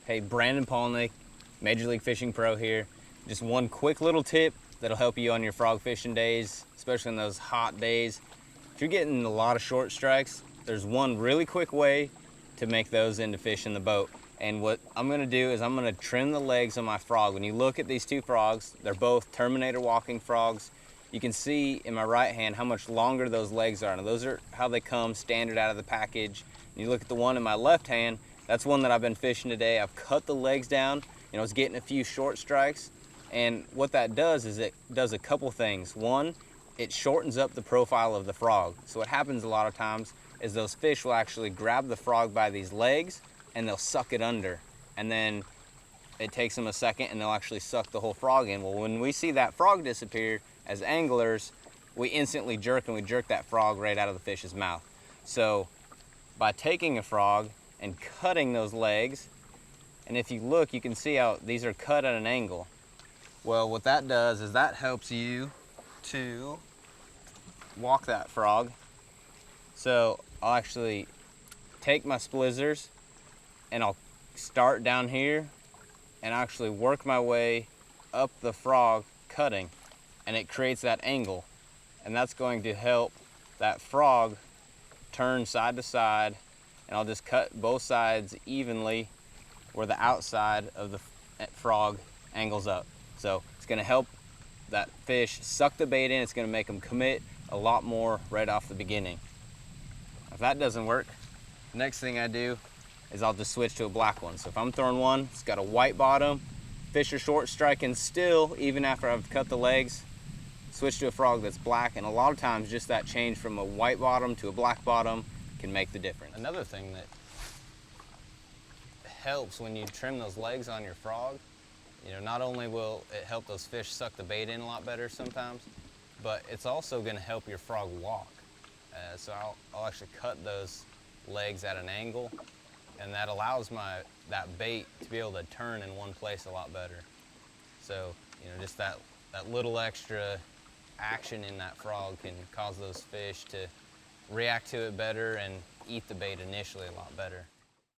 Hey, Brandon Palaniuk, Major League Fishing Pro here. Just one quick little tip that'll help you on your frog fishing days, especially in those hot days. If you're getting a lot of short strikes, there's one really quick way to make those into fish in the boat. And what I'm gonna do is I'm gonna trim the legs on my frog. When you look at these two frogs, they're both Terminator walking frogs. You can see in my right hand how much longer those legs are. And those are how they come standard out of the package. And you look at the one in my left hand, that's one that I've been fishing today. I've cut the legs down, I was getting a few short strikes. And what that does is it does a couple things. One, it shortens up the profile of the frog. So what happens a lot of times is those fish will actually grab the frog by these legs and they'll suck it under. And then it takes them a second and they'll actually suck the whole frog in. Well, when we see that frog disappear as anglers, we instantly jerk, and we jerk that frog right out of the fish's mouth. So by taking a frog and cutting those legs, and if you look, you can see how these are cut at an angle. Well, what that does is that helps you to walk that frog. So I'll actually take my splizzers and I'll start down here and actually work my way up the frog cutting, and it creates that angle. And that's going to help that frog turn side to side, and I'll just cut both sides evenly where the outside of the frog angles up. So it's gonna help that fish suck the bait in. It's gonna make them commit a lot more right off the beginning. If that doesn't work, the next thing I do is I'll just switch to a black one. So if I'm throwing one, it's got a white bottom, fish are short striking still, even after I've cut the legs, switch to a frog that's black. And a lot of times just that change from a white bottom to a black bottom can make the difference. Another thing that helps when you trim those legs on your frog, not only will it help those fish suck the bait in a lot better sometimes, but it's also going to help your frog walk. So I'll actually cut those legs at an angle, and that allows that bait to be able to turn in one place a lot better. So just that little extra action in that frog can cause those fish to react to it better and eat the bait initially a lot better.